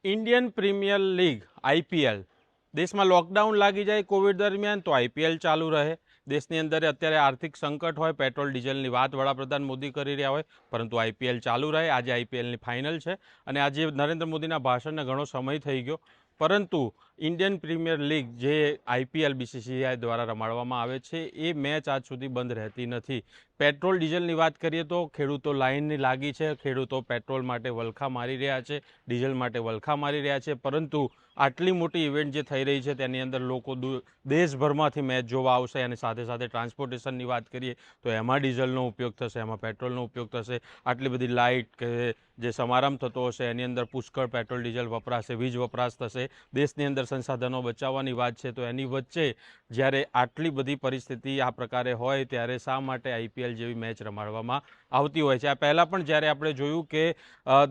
Indian premier league IPL દેશમાં lockdown લાગી જાય કોવિડ દરમિયાન તો આઈપીએલ ચાલુ રહે। દેશની અંદર અત્યારે આર્થિક સંકટ હોય, પેટ્રોલ ડીઝલની વાત વડાપ્રધાન મોદી કરી રહ્યા હોય, પરંતુ આઈપીએલ ચાલુ રહે। આજે આઈપીએલની ફાઇનલ છે અને આજે નરેન્દ્ર મોદીના ભાષણને ઘણો સમય થઈ ગયો, પરંતુ ઇન્ડિયન પ્રીમિયર લીગ જે આઈપીએલ બીસીસીઆઈ દ્વારા રમાડવામાં આવે છે એ મેચ આજ સુધી બંધ રહેતી નથી। પેટ્રોલ ડીઝલની વાત કરીએ તો ખેડૂતો લાઇનની લાગી છે, ખેડૂતો પેટ્રોલ માટે વલખા મારી રહ્યા છે, ડીઝલ માટે વલખા મારી રહ્યા છે, પરંતુ આટલી મોટી ઇવેન્ટ જે થઈ રહી છે તેની અંદર લોકો દેશભરમાંથી મેચ જોવા આવશે અને સાથે સાથે ટ્રાન્સપોર્ટેશનની વાત કરીએ તો એમાં ડીઝલનો ઉપયોગ થશે, એમાં પેટ્રોલનો ઉપયોગ થશે। આટલી બધી લાઇટ કે જે સમારંભ થતો હશે એની અંદર પુષ્કળ પેટ્રોલ ડીઝલ વપરાશે, વીજ વપરાશ થશે। દેશની અંદર સંસાધનો બચાવવાની વાત છે તો એની વચ્ચે જ્યારે આટલી બધી પરિસ્થિતિ આ પ્રકારે હોય ત્યારે શા માટે આઈપીએલ જેવી મેચ રમાડવામાં આવતી હોય છે। આ પહેલાં પણ જ્યારે આપણે જોયું કે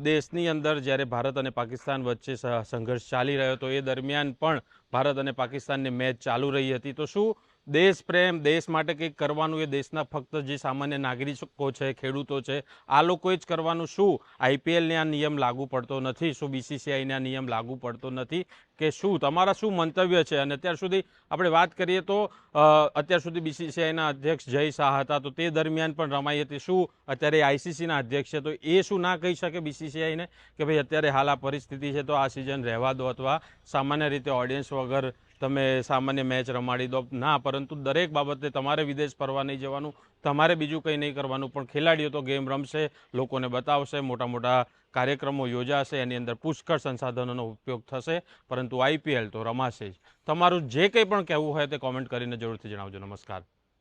દેશની અંદર જ્યારે ભારત અને પાકિસ્તાન વચ્ચે સંઘર્ષ ચાલી રહ્યો હતો એ દરમિયાન પણ ભારત અને પાકિસ્તાનની મેચ ચાલુ રહી હતી। તો શું દેશ પ્રેમ, દેશ માટે કંઈક કરવાનું એ દેશના ફક્ત જે સામાન્ય નાગરિકો છે, ખેડૂતો છે, આ લોકોએ જ કરવાનું? શું આઈપીએલને આ નિયમ લાગુ પડતો નથી? શું બીસીસીઆઈને આ નિયમ લાગુ પડતો નથી કે શું? તમારા શું મંતવ્ય છે? અને અત્યાર સુધી આપણે વાત કરીએ તો અત્યાર સુધી બીસીસીઆઈના અધ્યક્ષ જય શાહ હતા, તો તે દરમિયાન પણ રમાઈ હતી। શું અત્યારે આઈસીસીના અધ્યક્ષ છે તો એ શું ના કહી શકે બીસીસીઆઈને કે ભાઈ અત્યારે હાલ આ પરિસ્થિતિ છે તો આ સિઝન રહેવા દો, અથવા સામાન્ય રીતે ઓડિયન્સ વગર તમે સામાન્ય મેચ રમાડી દો? ના, પરંતુ દરેક બાબતે તમારે વિદેશ ફરવા નહીં જવાનું, તમારે બીજું કંઈ નહીં કરવાનું, પણ ખેલાડીઓ તો ગેમ રમશે, લોકોને બતાવશે, મોટા મોટા કાર્યક્રમો યોજાશે, એની અંદર પુષ્કળ સંસાધનોનો ઉપયોગ થશે, પરંતુ આઈપીએલ તો રમાશે જ। તમારું જે કંઈ પણ કહેવું હોય તે કોમેન્ટ કરીને જરૂરથી જણાવજો। નમસ્કાર।